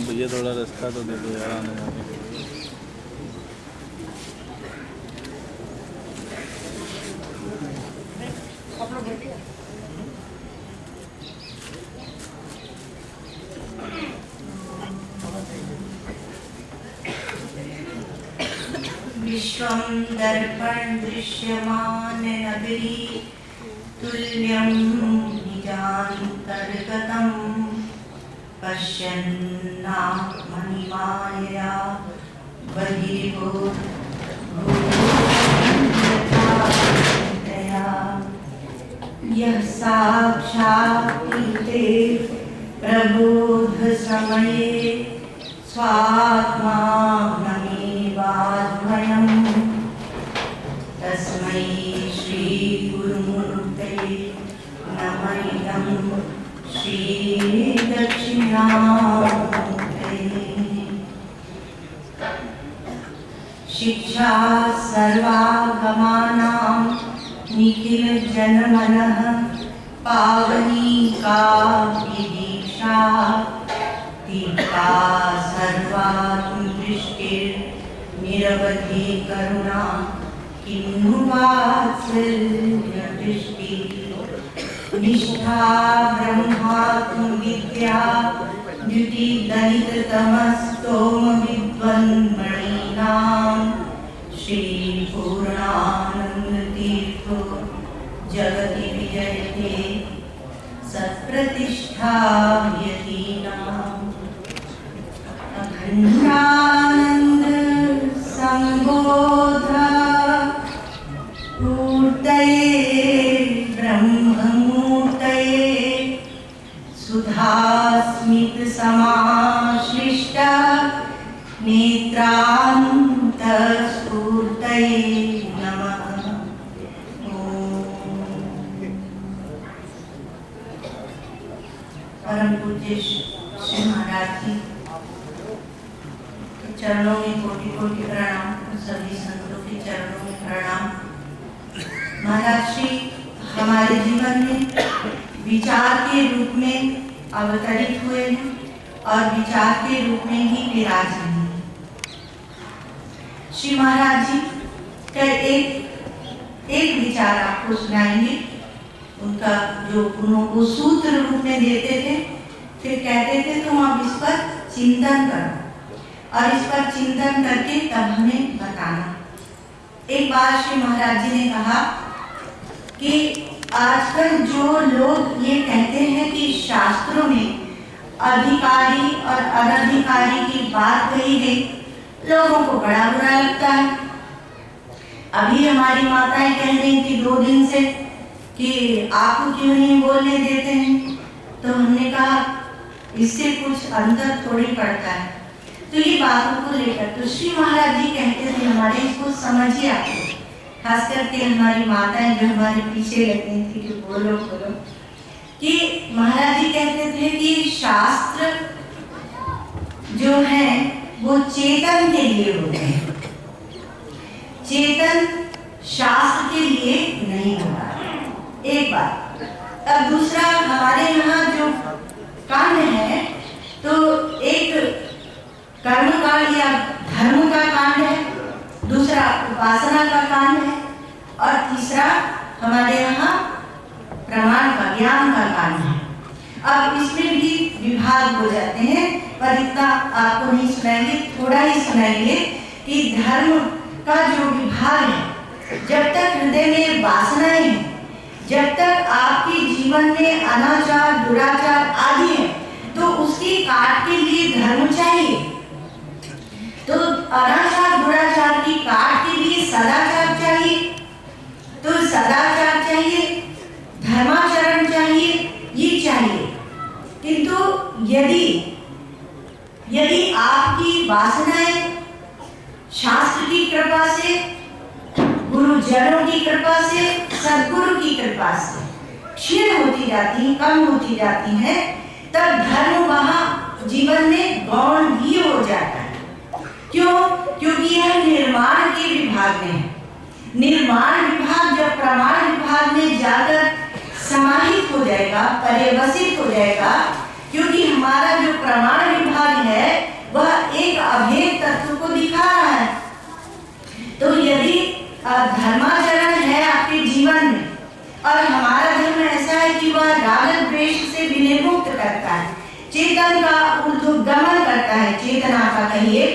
भैया थोड़ा रास्ता तो दे दो यार आने जाने के लिए। विश्वं दर्पण दृश्यमान नगरी तुल्यं निजान्तर्गतं पश्यन्नात्मनिमायया बहिर्भूतया यः साक्षात्कृते प्रबोधसमये स्वात्मानमेवाद्वयम् तस्मै श्रीगुरुमूर्तये नमः इदं श्रीदक्षिणामूर्तये। शिक्षा सर्वागमानां निखिलजनमनः पावनी का विदीक्षा दीपा सर्वात्मदृष्टिर्निरवधि करुणा किन्नु वात्सल्यदृष्टि निष्ठा ब्रह्मात्मविद्या द्युतिदलिततमस्तोम विद्वन्मणीनां श्रीपूर्णानन्दतीर्थो जगति विजयते सत्प्रतिष्ठा यतीनाम् अखण्डानन्द सम्बोध मूर्तये ब्रह्ममूर्तये सुधास्मित समाश्लिष्ट नेत्रान्तस्फूर्तये नमः। परम पूज्य श्री महाराज जी के चरणों में कोटि कोटि प्रणाम। सभी संतों के चरणों में प्रणाम। महाराज श्री हमारे जीवन में विचार के रूप में अवतरित हुए हैं और विचार के रूप में ही विराज रहे हैं। श्री महाराज जी का एक विचार आपको सुनाएंगे। उनका जो उनको सूत्र रूप में देते थे, फिर कहते थे तुम अब इस पर चिंतन करो और इस पर चिंतन करके तब हमें बताना। एक बार श्री महाराज जी ने कहा कि आजकल जो लोग ये कहते हैं कि शास्त्रों में अधिकारी और अनधिकारी की बात कही गई, लोगों को बड़ा बुरा लगता है। अभी हमारी माताएं कह रही थी 2 दिन से कि आपको क्यों नहीं बोलने देते हैं, तो हमने कहा इससे कुछ अंतर थोड़ी पड़ता है। तो ये बातों को लेकर तो श्री महाराज जी कहते थे हमारे इसको समझिए आप, खास करके हमारी माताएं जो हमारे पीछे लगती थी कि बोलो बोलो, कि महाराज जी कहते थे कि शास्त्र जो है वो चेतन के लिए होते हैं, चेतन शास्त्र के लिए नहीं होता। एक बात। अब दूसरा, हमारे यहाँ जो कांड है तो एक कर्म कांड या धर्म का कांड है, दूसरा उपासना का कांड है और तीसरा हमारे यहाँ प्रमाण का ज्ञान का कांड है। अब इसमें भी विभाग हो जाते हैं, पर इतना आपको नहीं सुनाएंगे, थोड़ा ही सुनाएंगे कि धर्म का जो विभाग है, जब तक हृदय में वासनाएं हैं, जब तक आपके जीवन में अनाचार दुराचार आदि है, तो उसकी काट के लिए धर्म चाहिए। तो अनाचार दुराचार की काट के लिए सदाचार चाहिए, तो सदाचार चाहिए, धर्माचरण चाहिए, ये चाहिए। किंतु यदि यदि आपकी वासनाएं शास्त्र की कृपा से, गुरुजनों की कृपा से, सद्गुरु की कृपा से क्षीण होती जाती, कम होती जाती है, तब धर्म वहां जीवन में गौण भी हो जाता है। क्यों? क्योंकि यह निर्माण के विभाग में है। निर्माण विभाग जब प्रमाण विभाग में जाकर समाहित हो जाएगा, पर्यवसित हो जाएगा, क्योंकि हमारा जो प्रमाण विभाग है वह एक अभेद तत्व को दिखा रहा है। तो यदि धर्माचरण है आपके जीवन में और हमारा धर्म ऐसा है कि वह राग द्वेष से विनिर्मुक्त करता है, चेतन का ऊर्ध्वगमन करता है, चेतना का कहिए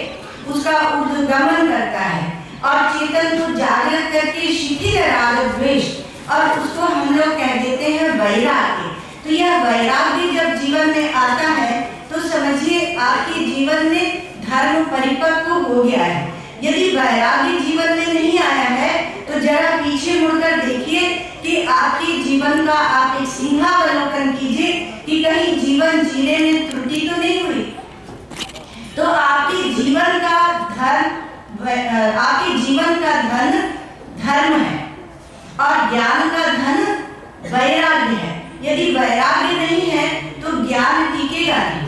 उसका ऊर्ध्वगमन करता है और चेतन को जागृत करके शिथिल राग द्वेष, और उसको हम लोग कह देते हैं वैराग्य। तो यह वैराग्य जब जीवन में आता है तो समझिए आपके जीवन में धर्म परिपक्व हो गया है। यदि वैराग्य जीवन में नहीं आया है तो जरा पीछे मुड़कर देखिए कि आपके जीवन का आप एक सिंहावलोकन कीजिए कि कहीं जीवन जीने में त्रुटि तो नहीं हुई। तो आपके जीवन का धन धर्म है और ज्ञान का धन वैराग्य है। यदि वैराग्य नहीं है तो ज्ञान टिकेगा नहीं।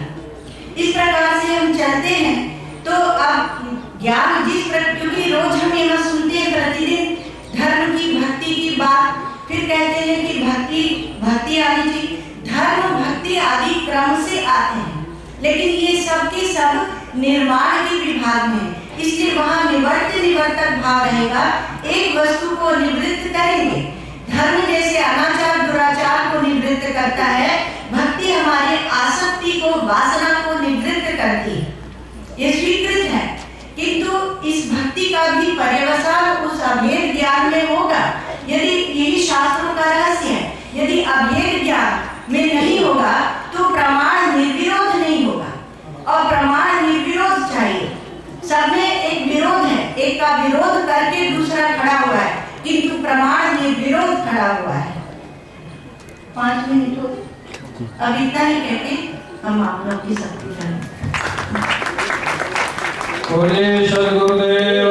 इस प्रकार से हम चलते हैं तो अब ज्ञान क्योंकि रोज हम यहाँ सुनते हैं प्रतिदिन धर्म की भक्ति की बात, फिर कहते हैं कि भक्ति आदि जी धर्म भक्ति आदि क्रम से आते हैं, लेकिन ये सब के सब निर्माण के विभाग में, इसलिए वहाँ निवर्तक भाव रहेगा। एक वस्तु को निवृत्त करेंगे, धर्म जैसे अनाचार दुराचार को निवृत्त करता है, भक्ति हमारे आसक्ति को, वासना को निवृत्त करती है, ये स्वीकृत है। किंतु इस भक्ति का भी पर्यवसान उस अभेद ज्ञान में होगा। यदि यही शास्त्रों का रहस्य है, यदि अभेद ज्ञान में नहीं होगा तो प्रमाण निर्विरोध नहीं होगा, और प्रमाण निर्विरोध चाहिए। सब में एक विरोध है, एक का विरोध करके दूसरा खड़ा हुआ है, किंतु प्रमाण निर्विरोध खड़ा हुआ है। 5 मिनट हो, अब इतना ही कहते हम आप लोग की शक्ति करें। बोले सद्गुरुदेव